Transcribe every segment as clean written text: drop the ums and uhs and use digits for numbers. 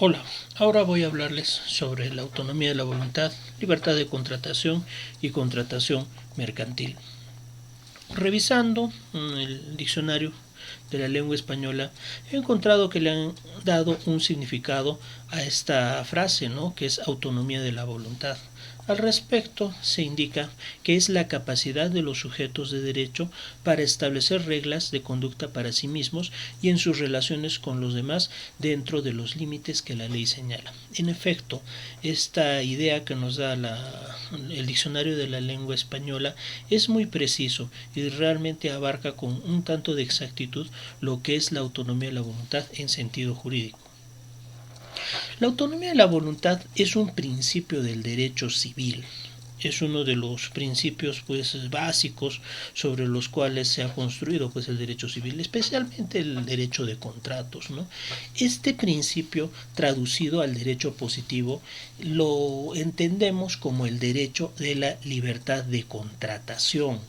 Hola, ahora voy a hablarles sobre la autonomía de la voluntad, libertad de contratación y contratación mercantil. Revisando el diccionario de la lengua española, he encontrado que le han dado un significado a esta frase, ¿no?, que es autonomía de la voluntad. Al respecto, se indica que es la capacidad de los sujetos de derecho para establecer reglas de conducta para sí mismos y en sus relaciones con los demás dentro de los límites que la ley señala. En efecto, esta idea que nos da el diccionario de la lengua española es muy preciso y realmente abarca con un tanto de exactitud lo que es la autonomía de la voluntad en sentido jurídico. La autonomía de la voluntad es un principio del derecho civil. Es uno de los principios básicos sobre los cuales se ha construido el derecho civil, especialmente el derecho de contratos, ¿no? Este principio, traducido al derecho positivo, lo entendemos como el derecho de la libertad de contratación,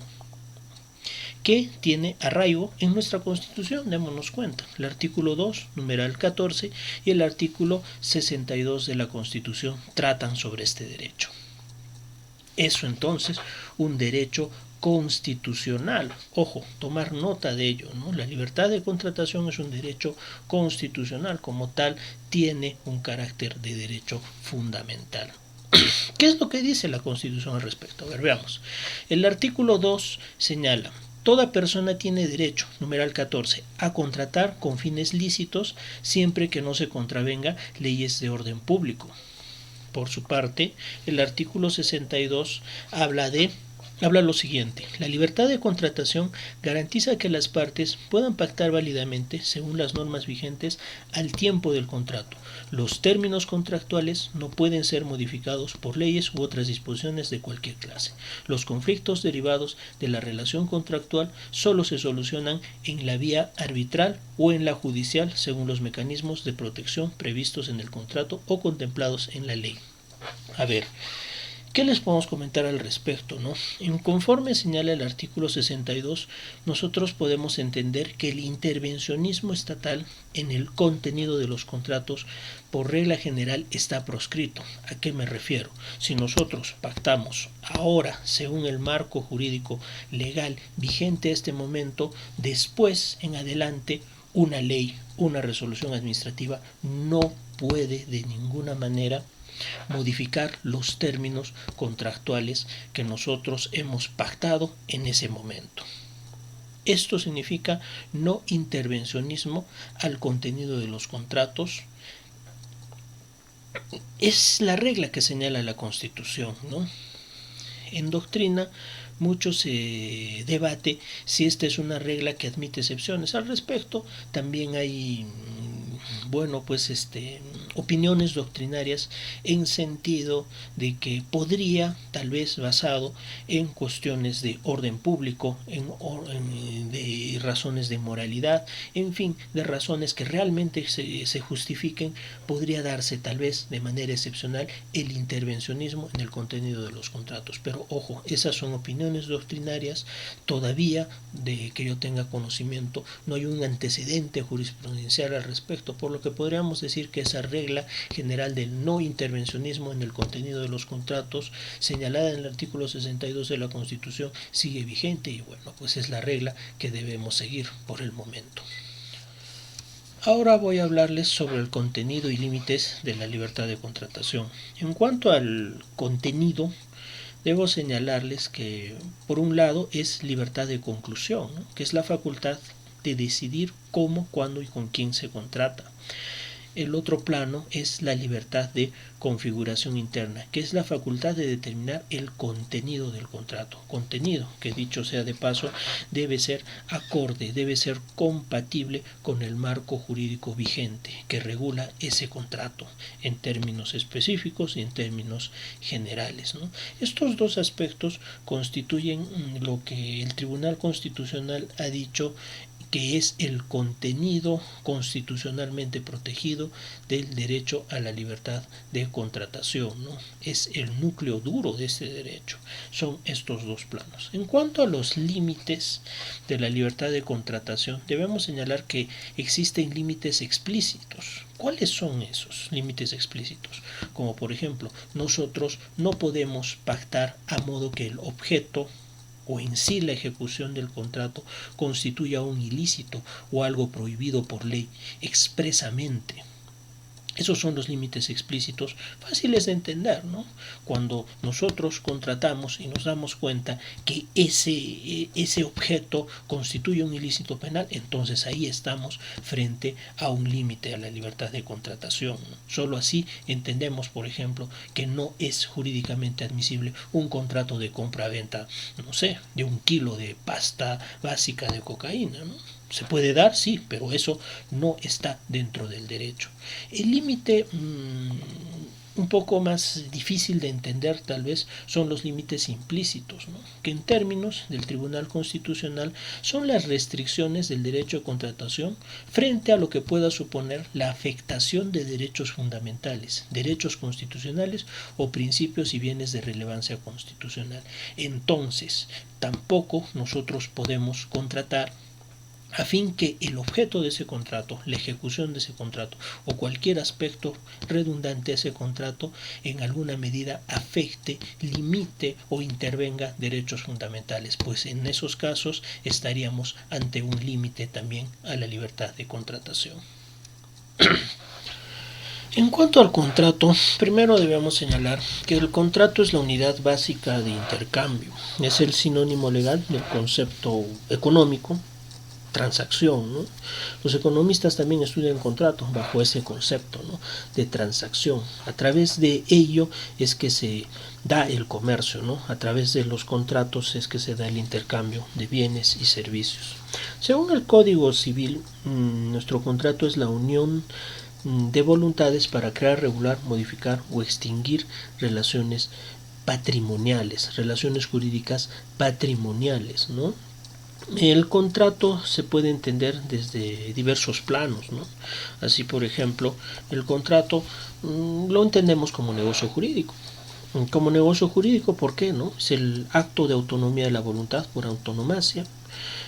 que tiene arraigo en nuestra Constitución, démonos cuenta. El artículo 2, numeral 14, y el artículo 62 de la Constitución tratan sobre este derecho. Eso entonces, un derecho constitucional. Ojo, tomar nota de ello, ¿no? La libertad de contratación es un derecho constitucional, como tal, tiene un carácter de derecho fundamental. ¿Qué es lo que dice la Constitución al respecto? A ver, veamos. El artículo 2 señala: toda persona tiene derecho, numeral 14, a contratar con fines lícitos siempre que no se contravenga leyes de orden público. Por su parte, el artículo 62 habla lo siguiente: la libertad de contratación garantiza que las partes puedan pactar válidamente, según las normas vigentes, al tiempo del contrato. Los términos contractuales no pueden ser modificados por leyes u otras disposiciones de cualquier clase. Los conflictos derivados de la relación contractual solo se solucionan en la vía arbitral o en la judicial, según los mecanismos de protección previstos en el contrato o contemplados en la ley. A ver, ¿qué les podemos comentar al respecto, no? Conforme señala el artículo 62, nosotros podemos entender que el intervencionismo estatal en el contenido de los contratos, por regla general, está proscrito. ¿A qué me refiero? Si nosotros pactamos ahora, según el marco jurídico legal vigente a este momento, después, en adelante, una ley, una resolución administrativa no puede de ninguna manera modificar los términos contractuales que nosotros hemos pactado en ese momento. Esto significa no intervencionismo al contenido de los contratos. Es la regla que señala la Constitución, ¿no? En doctrina mucho se debate si esta es una regla que admite excepciones. Al respecto también hay opiniones doctrinarias en sentido de que podría, tal vez basado en cuestiones de orden público, de razones de moralidad, en fin, de razones que realmente se justifiquen, podría darse tal vez de manera excepcional el intervencionismo en el contenido de los contratos. Pero ojo, esas son opiniones doctrinarias. Todavía, de que yo tenga conocimiento, no hay un antecedente jurisprudencial al respecto, por lo que podríamos decir que esa regla general del no intervencionismo en el contenido de los contratos, señalada en el artículo 62 de la Constitución, sigue vigente y es la regla que debemos seguir por el momento. Ahora voy a hablarles sobre el contenido y límites de la libertad de contratación. En cuanto al contenido, debo señalarles que, por un lado, es libertad de conclusión, ¿no?, que es la facultad de decidir cómo, cuándo y con quién se contrata. El otro plano es la libertad de configuración interna, que es la facultad de determinar el contenido del contrato. Contenido que, dicho sea de paso, debe ser acorde, debe ser compatible con el marco jurídico vigente que regula ese contrato en términos específicos y en términos generales, ¿no? Estos dos aspectos constituyen lo que el Tribunal Constitucional ha dicho que es el contenido constitucionalmente protegido del derecho a la libertad de contratación, ¿no? Es el núcleo duro de ese derecho. Son estos dos planos. En cuanto a los límites de la libertad de contratación, debemos señalar que existen límites explícitos. ¿Cuáles son esos límites explícitos? Como por ejemplo, nosotros no podemos pactar a modo que el objeto o en sí la ejecución del contrato constituya un ilícito o algo prohibido por ley expresamente. Esos son los límites explícitos fáciles de entender, ¿no? Cuando nosotros contratamos y nos damos cuenta que ese objeto constituye un ilícito penal, entonces ahí estamos frente a un límite a la libertad de contratación, ¿no? Solo así entendemos, por ejemplo, que no es jurídicamente admisible un contrato de compra-venta, no sé, de 1 kilo de pasta básica de cocaína, ¿no? Se puede dar, sí, pero eso no está dentro del derecho. El límite un poco más difícil de entender tal vez son los límites implícitos, ¿no? Que en términos del Tribunal Constitucional son las restricciones del derecho de contratación frente a lo que pueda suponer la afectación de derechos fundamentales, derechos constitucionales o principios y bienes de relevancia constitucional. Entonces, tampoco nosotros podemos contratar a fin que el objeto de ese contrato, la ejecución de ese contrato o cualquier aspecto redundante a ese contrato en alguna medida afecte, limite o intervenga derechos fundamentales, pues en esos casos estaríamos ante un límite también a la libertad de contratación. En cuanto al contrato, primero debemos señalar que el contrato es la unidad básica de intercambio, es el sinónimo legal del concepto económico, transacción, ¿no? Los economistas también estudian contratos bajo ese concepto, ¿no?, de transacción. A través de ello es que se da el comercio, ¿no? A través de los contratos es que se da el intercambio de bienes y servicios. Según el Código Civil, nuestro contrato es la unión de voluntades para crear, regular, modificar o extinguir relaciones patrimoniales, relaciones jurídicas patrimoniales, ¿no? El contrato se puede entender desde diversos planos, ¿no? Así, por ejemplo, el contrato lo entendemos como negocio jurídico. Como negocio jurídico, ¿por qué, no? Es el acto de autonomía de la voluntad por antonomasia.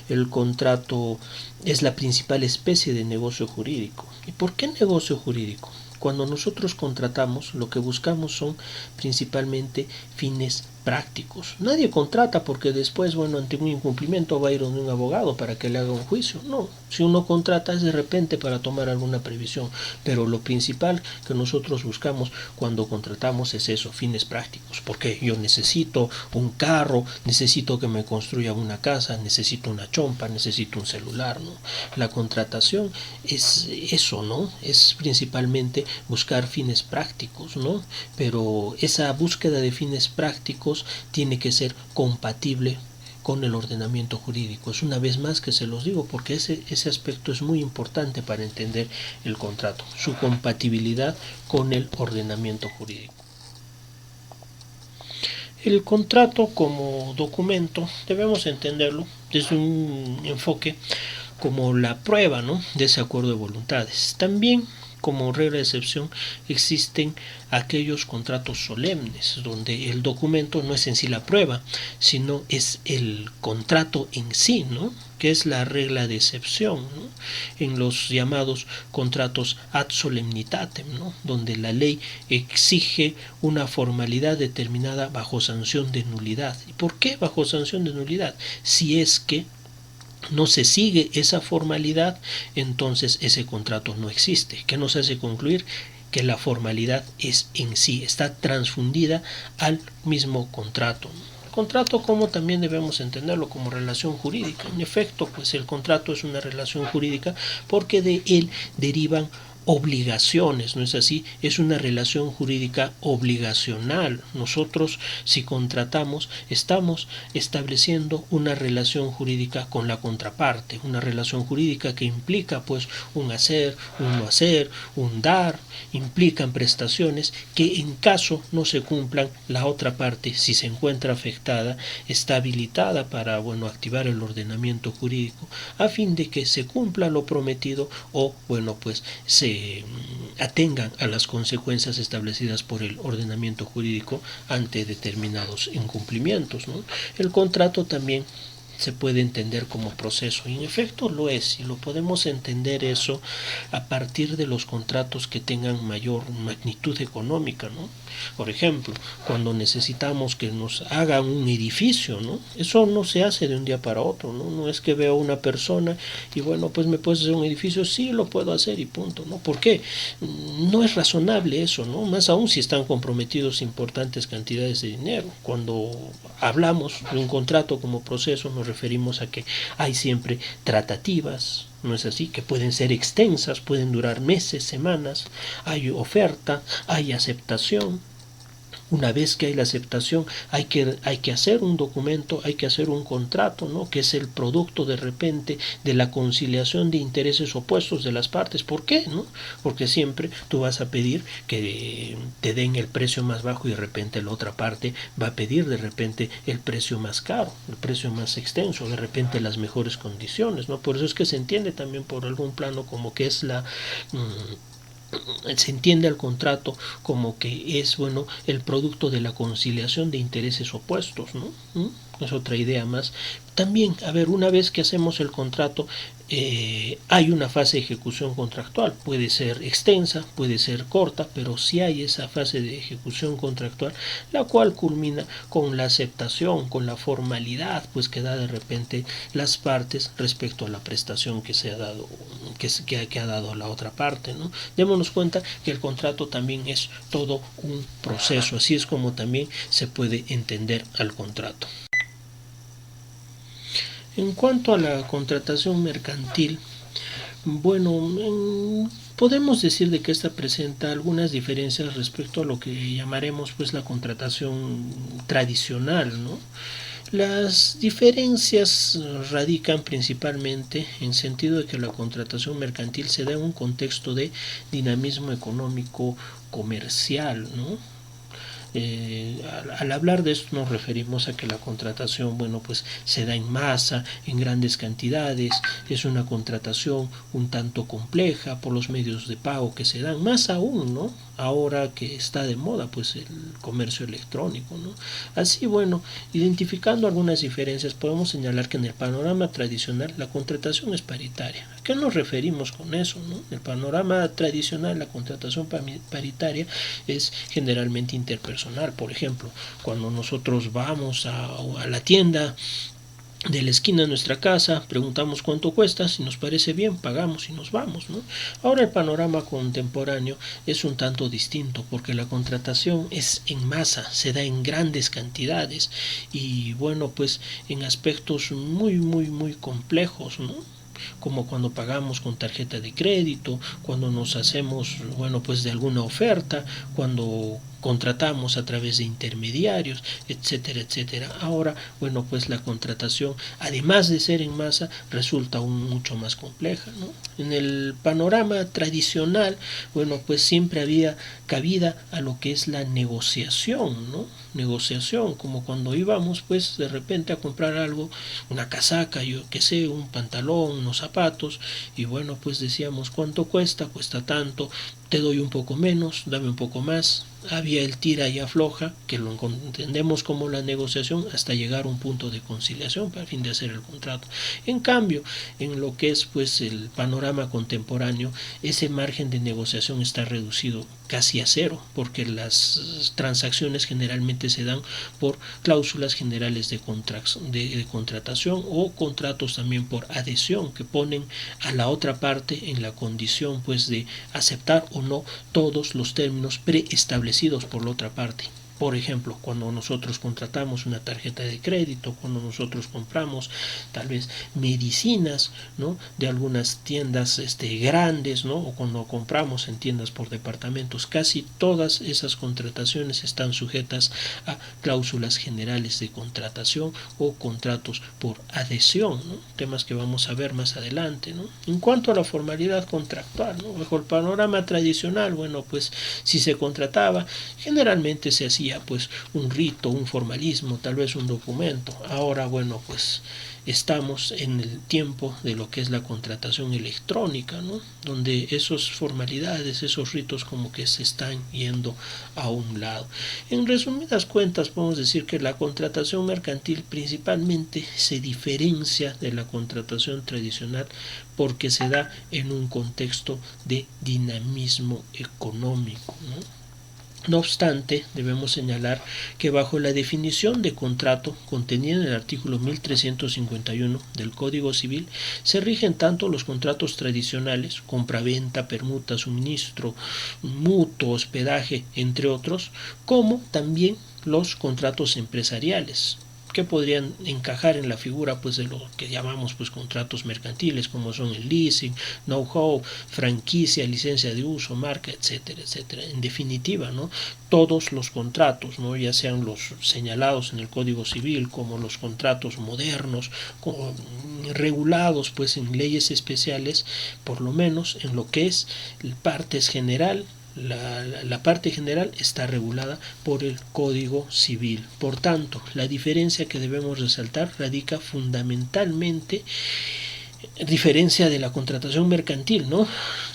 El contrato es la principal especie de negocio jurídico. ¿Y por qué negocio jurídico? Cuando nosotros contratamos, lo que buscamos son principalmente fines prácticos. Nadie contrata porque después, ante un incumplimiento va a ir donde un abogado para que le haga un juicio. No, si uno contrata es de repente para tomar alguna previsión, pero lo principal que nosotros buscamos cuando contratamos es eso, fines prácticos, porque yo necesito un carro, necesito que me construya una casa, necesito una chompa, necesito un celular, ¿no? La contratación es eso, ¿no? Es principalmente buscar fines prácticos, ¿no? Pero esa búsqueda de fines prácticos tiene que ser compatible con el ordenamiento jurídico. Es una vez más que se los digo porque ese aspecto es muy importante para entender el contrato, su compatibilidad con el ordenamiento jurídico. El contrato como documento debemos entenderlo desde un enfoque como la prueba, ¿no?, de ese acuerdo de voluntades. También, como regla de excepción, existen aquellos contratos solemnes donde el documento no es en sí la prueba, sino es el contrato en sí, ¿no?, que es la regla de excepción, ¿no?, en los llamados contratos ad solemnitatem, ¿no?, donde la ley exige una formalidad determinada bajo sanción de nulidad. ¿Y por qué bajo sanción de nulidad? Si es que no se sigue esa formalidad, entonces ese contrato no existe. ¿Qué nos hace concluir? Que la formalidad es en sí, está transfundida al mismo contrato. El contrato, como también debemos entenderlo, como relación jurídica. En efecto, pues el contrato es una relación jurídica porque de él derivan obligaciones, ¿no es así? Es una relación jurídica obligacional. Nosotros, si contratamos, estamos estableciendo una relación jurídica con la contraparte, una relación jurídica que implica pues un hacer, un no hacer, un dar, implican prestaciones que en caso no se cumplan, la otra parte, si se encuentra afectada, está habilitada para, bueno, activar el ordenamiento jurídico a fin de que se cumpla lo prometido o, bueno, pues se atengan a las consecuencias establecidas por el ordenamiento jurídico ante determinados incumplimientos, ¿no? El contrato también se puede entender como proceso, y en efecto lo es, y lo podemos entender eso a partir de los contratos que tengan mayor magnitud económica, ¿no? Por ejemplo, cuando necesitamos que nos hagan un edificio, ¿no? Eso no se hace de un día para otro, ¿no? No es que veo a una persona y bueno, pues me puedes hacer un edificio, sí lo puedo hacer y punto, ¿no? ¿Por qué? No es razonable eso, ¿no? Más aún si están comprometidos importantes cantidades de dinero. Cuando hablamos de un contrato como proceso nos referimos a que hay siempre tratativas, ¿no es así? Que pueden ser extensas, pueden durar meses, semanas, hay oferta, hay aceptación. Una vez que hay la aceptación, hay que hacer un documento, hay que hacer un contrato, ¿no? Que es el producto de repente de la conciliación de intereses opuestos de las partes. ¿Por qué? ¿No? Porque siempre tú vas a pedir que te den el precio más bajo y de repente la otra parte va a pedir de repente el precio más caro, el precio más extenso, de repente las mejores condiciones, ¿no? Por eso es que se entiende también por algún plano como que es se entiende al contrato como que es, bueno, el producto de la conciliación de intereses opuestos, ¿no? Es otra idea más. También, a ver, una vez que hacemos el contrato, hay una fase de ejecución contractual, puede ser extensa, puede ser corta, pero sí hay esa fase de ejecución contractual, la cual culmina con la aceptación, con la formalidad, pues que da de repente las partes respecto a la prestación que se ha dado, que ha dado la otra parte, ¿no? Démonos cuenta que el contrato también es todo un proceso, así es como también se puede entender al contrato. En cuanto a la contratación mercantil, bueno, podemos decir de que esta presenta algunas diferencias respecto a lo que llamaremos pues la contratación tradicional, ¿no? Las diferencias radican principalmente en sentido de que la contratación mercantil se da en un contexto de dinamismo económico comercial, ¿no? Al hablar de esto nos referimos a que la contratación, bueno, pues se da en masa, en grandes cantidades, es una contratación un tanto compleja por los medios de pago que se dan, más aún, ¿no? Ahora que está de moda pues el comercio electrónico, ¿no? Así, bueno, identificando algunas diferencias podemos señalar que en el panorama tradicional la contratación es paritaria. ¿A qué nos referimos con eso, no? En el panorama tradicional la contratación paritaria es generalmente interpersonal. Por ejemplo, cuando nosotros vamos a la tienda de la esquina de nuestra casa, preguntamos cuánto cuesta, si nos parece bien, pagamos y nos vamos, ¿no? Ahora el panorama contemporáneo es un tanto distinto, porque la contratación es en masa, se da en grandes cantidades y bueno, pues en aspectos muy complejos, ¿no? Como cuando pagamos con tarjeta de crédito, cuando nos hacemos, bueno, pues de alguna oferta, cuando contratamos a través de intermediarios, etcétera, etcétera. Ahora, bueno, pues la contratación, además de ser en masa, resulta aún mucho más compleja, ¿no? En el panorama tradicional, bueno, pues siempre había cabida a lo que es la negociación, ¿no? Negociación, como cuando íbamos, pues, de repente a comprar algo, una casaca, yo qué sé, un pantalón, unos zapatos, y bueno, pues decíamos, ¿cuánto cuesta? Cuesta tanto, te doy un poco menos, dame un poco más. Había el tira y afloja, que lo entendemos como la negociación, hasta llegar a un punto de conciliación para fin de hacer el contrato. En cambio, en lo que es pues el panorama contemporáneo, ese margen de negociación está reducido casi a cero, porque las transacciones generalmente se dan por cláusulas generales de contratación o contratos también por adhesión, que ponen a la otra parte en la condición pues de aceptar o no todos los términos preestablecidos por la otra parte. Por ejemplo, cuando nosotros contratamos una tarjeta de crédito, cuando nosotros compramos tal vez medicinas, ¿no?, de algunas tiendas grandes, ¿no?, o cuando compramos en tiendas por departamentos, casi todas esas contrataciones están sujetas a cláusulas generales de contratación o contratos por adhesión, ¿no?, temas que vamos a ver más adelante, ¿no? En cuanto a la formalidad contractual, ¿no?, bajo el panorama tradicional, bueno, pues si se contrataba, generalmente se hacía pues un rito, un formalismo, tal vez un documento. Ahora, bueno, pues estamos en el tiempo de lo que es la contratación electrónica, ¿no?, donde esas formalidades, esos ritos como que se están yendo a un lado. En resumidas cuentas, podemos decir que la contratación mercantil principalmente se diferencia de la contratación tradicional porque se da en un contexto de dinamismo económico, ¿no? No obstante, debemos señalar que bajo la definición de contrato contenida en el artículo 1351 del Código Civil se rigen tanto los contratos tradicionales, compraventa, permuta, suministro, mutuo, hospedaje, entre otros, como también los contratos empresariales, que podrían encajar en la figura pues de lo que llamamos pues contratos mercantiles, como son el leasing, know-how, franquicia, licencia de uso, marca, etcétera, etcétera. En definitiva, ¿no?, todos los contratos, ¿no?, ya sean los señalados en el Código Civil como los contratos modernos, regulados pues en leyes especiales, por lo menos en lo que es partes general, la parte general está regulada por el Código Civil. Por tanto, la diferencia que debemos resaltar radica fundamentalmente, diferencia de la contratación mercantil, ¿no?,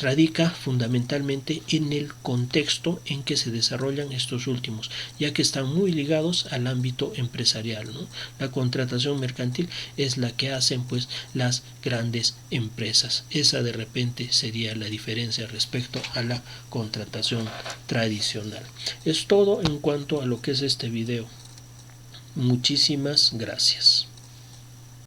radica fundamentalmente en el contexto en que se desarrollan estos últimos, ya que están muy ligados al ámbito empresarial, ¿no? La contratación mercantil es la que hacen pues las grandes empresas. Esa de repente sería la diferencia respecto a la contratación tradicional. Es todo en cuanto a lo que es este video. Muchísimas gracias.